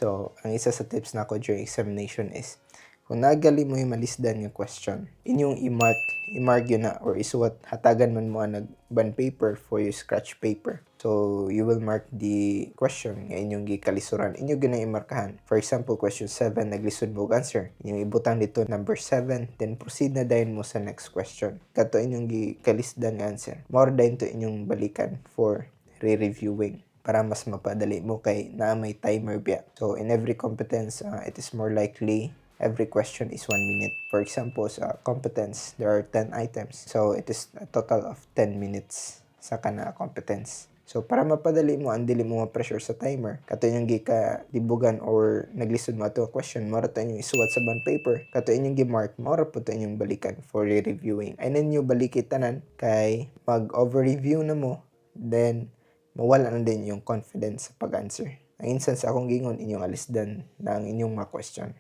So, ang isa sa tips nako during examination is kung nagali mo yung malisdan nga question, inyong i-mark yun na or isuwat, hatagan man mo ang bond paper for your scratch paper. So, you will mark the question nga inyong gikalisuran. Inyo ginang imarkahan. For example, question 7, naglisod mo og answer. Inyong ibutang dito number 7, then proceed na dayon mo sa next question. Kato inyong gikalisdan nga answer. More dayon to inyong balikan for re-reviewing para mas mapadali mo kay na may timer biya. So, in every competence, it is more likely every question is 1 minute. For example, sa competence, there are 10 items. So, it is a total of 10 minutes sa kana competence. So, para mapadali mo, ang dili mo ma-pressure sa timer, kato inyong gika-dibugan or naglisod mo ato question, mora to inyong isuwat sa bond paper, kato inyong gi-mark, mora po to inyong balikan for re-reviewing. And then nyo balikit tanan, kay mag-over-review na mo, then mawala na din yung confidence sa pag-answer. Ang instance akong gingon, inyong alisdan na ang inyong mga question.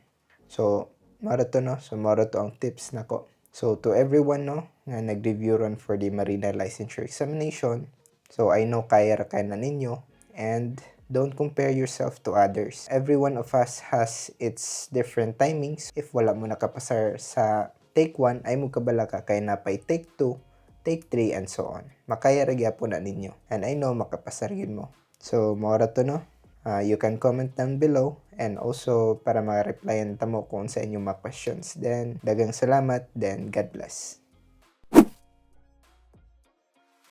So, mara to no? So, mara to ang tips nako. So, to everyone no, nga nag-review ron for the Marina Licensure Examination, so I know kaya ra kay na ninyo, and don't compare yourself to others. Every one of us has its different timings. If wala mo nakapasar sa take 1, ay mo kabala ka kay napay take 2, take 3, and so on. Makaya ra gyapon na ninyo. And I know makapasar yun mo. So, mara to no? You can comment down below and also para ma-replyan tamo kung sa inyong mga questions. Then, dagang salamat. Then, God bless.